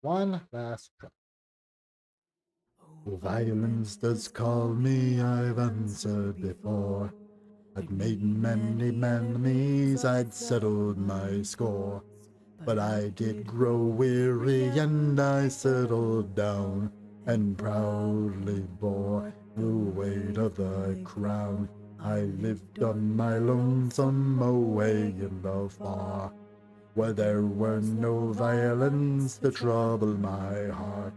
One last try. Violence does call me, I've answered before. I'd made many enemies, I'd settled my score. But I did grow weary and I settled down and proudly bore the weight of the crown. I lived on my lonesome away in the far, where there were no violence to trouble my heart.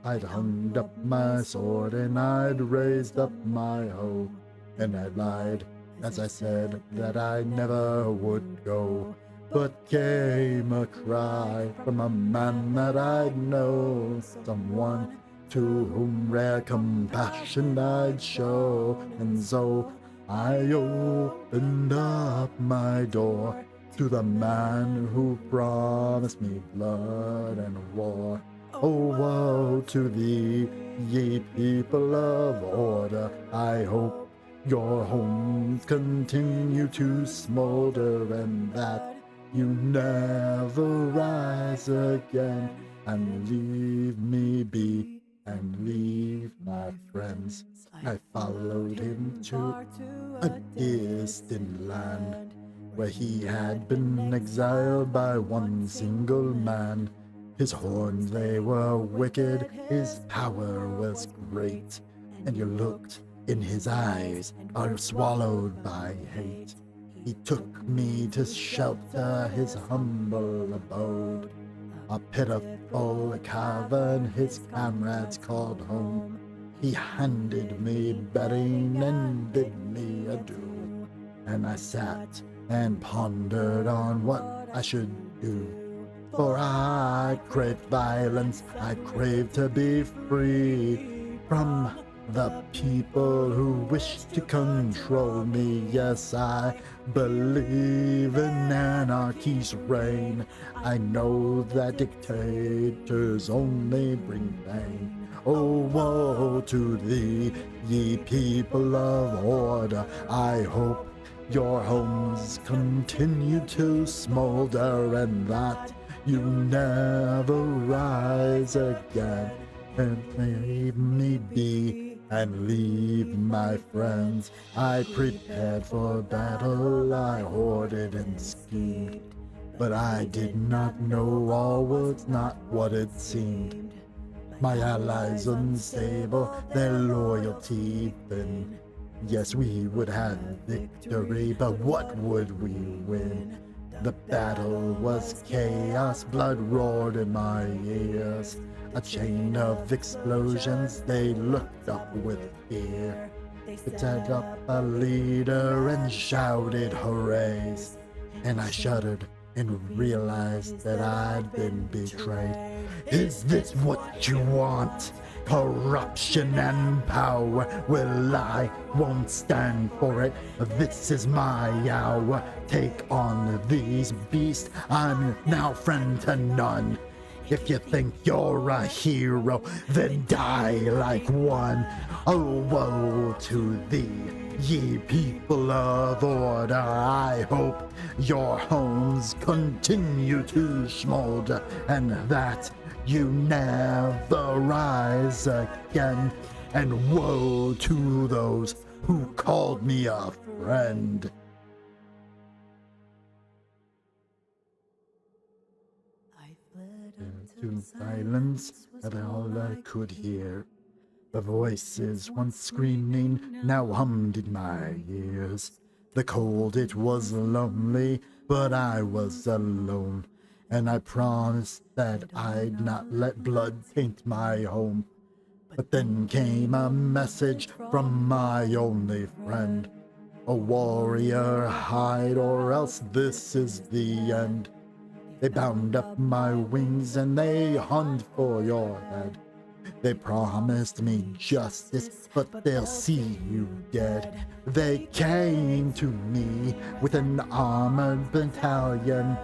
I'd hung up my sword and I'd raised up my hoe, and I lied as I said that I never would go. But came a cry from a man that I'd know, someone to whom rare compassion I'd show, and so I opened up my door to the man who promised me blood and war. Oh, woe to thee, ye people of order! I hope your homes continue to smolder, and that you never rise again, and leave me be, and leave my friends. I followed him to a distant land, where he had been exiled by one single man. His horns, they were wicked, his power was great, and you looked in his eyes, are swallowed by hate. He took me to shelter his humble abode, a pitiful cavern his comrades called home. He handed me bedding and bid me adieu, and I sat and pondered on what I should do. For I craved violence, I craved to be free from the people who wish to control me. Yes, I believe in anarchy's reign. I know that dictators only bring pain. Oh, woe to thee, ye people of order! I hope your homes continue to smolder, and that you never rise again, and leave me be, and leave my friends. I prepared for battle, I hoarded and schemed, but I did not know all was not what it seemed. My allies unstable, their loyalty thin. Yes, we would have victory, but what would we win? The battle was chaos, blood roared in my ears. A chain of explosions, they looked up with fear. They set up a leader and shouted hoorays, and I shuddered and realized that I'd been betrayed. Is this what you want? Corruption and power? Well, I won't stand for it. This is my hour. Take on these beasts. I'm now friend to none. If you think you're a hero, then die like one. Oh, woe to thee, ye people of order! I hope your homes continue to smolder, and that you never rise again. And woe to those who called me a friend. Into silence, and all I could hear, the voices once screaming now hummed in my ears. The cold, it was lonely, but I was alone, and I promised that I'd not let blood taint my home. But then came a message from my only friend. A warrior, hide, or else this is the end. They bound up my wings and they hunt for your head. They promised me justice, but they'll see you dead. They came to me with an armored battalion,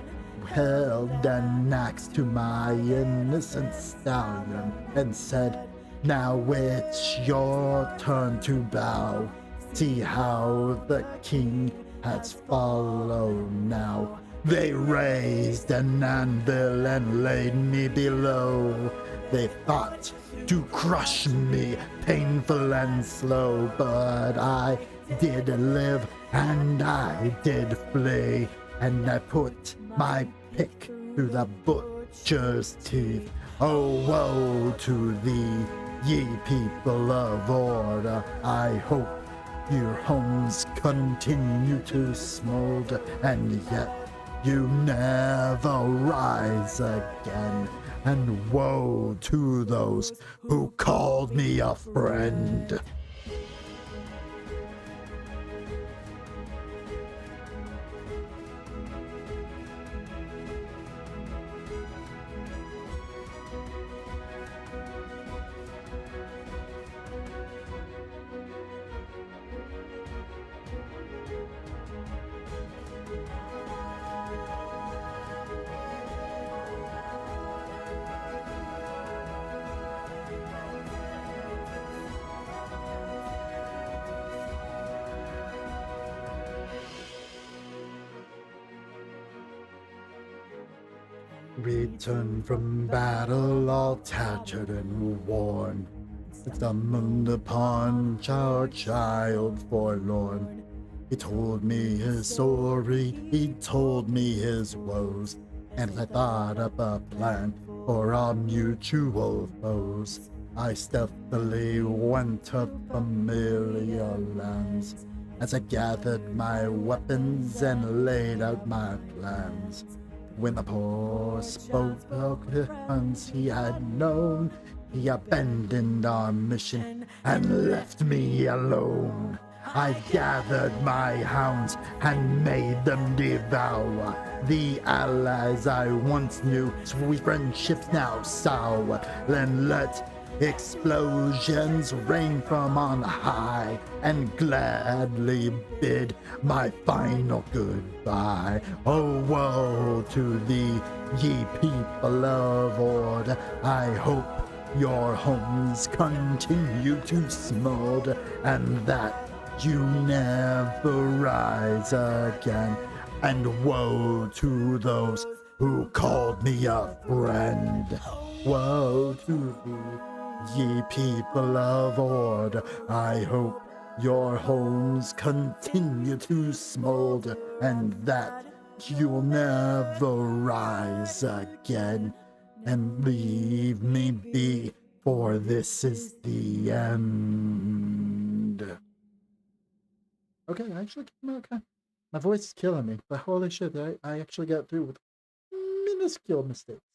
held an axe to my innocent stallion, and said, now it's your turn to bow. See how the king has followed now. They raised an anvil and laid me below. They thought to crush me, painful and slow, but I did live and I did flee, and I put my pick through the butcher's teeth. Oh, woe to thee, ye people of order. I hope your homes continue to smolder, and yet you never rise again. And woe to those who called me a friend. Returned from battle all tattered and worn. Stumbled upon our child forlorn. He told me his story, he told me his woes, and I thought up a plan for our mutual foes. I stealthily went to familiar lands as I gathered my weapons and laid out my plans. When the poor spoke of the hunts he had known, he abandoned our mission and left me alone. I gathered my hounds and made them devour the allies I once knew. Sweet friendships now sour. Then let explosions rain from on high, and gladly bid my final goodbye. Oh, woe to thee, ye people of order. I hope your homes continue to smolder, and that you never rise again. And woe to those who called me a friend. Woe to thee, ye people of order. I hope your homes continue to smolder, and that you'll never rise again. And leave me be, for this is the end. Okay, I actually came out okay. My voice is killing me, but holy shit, I actually got through with minuscule mistakes.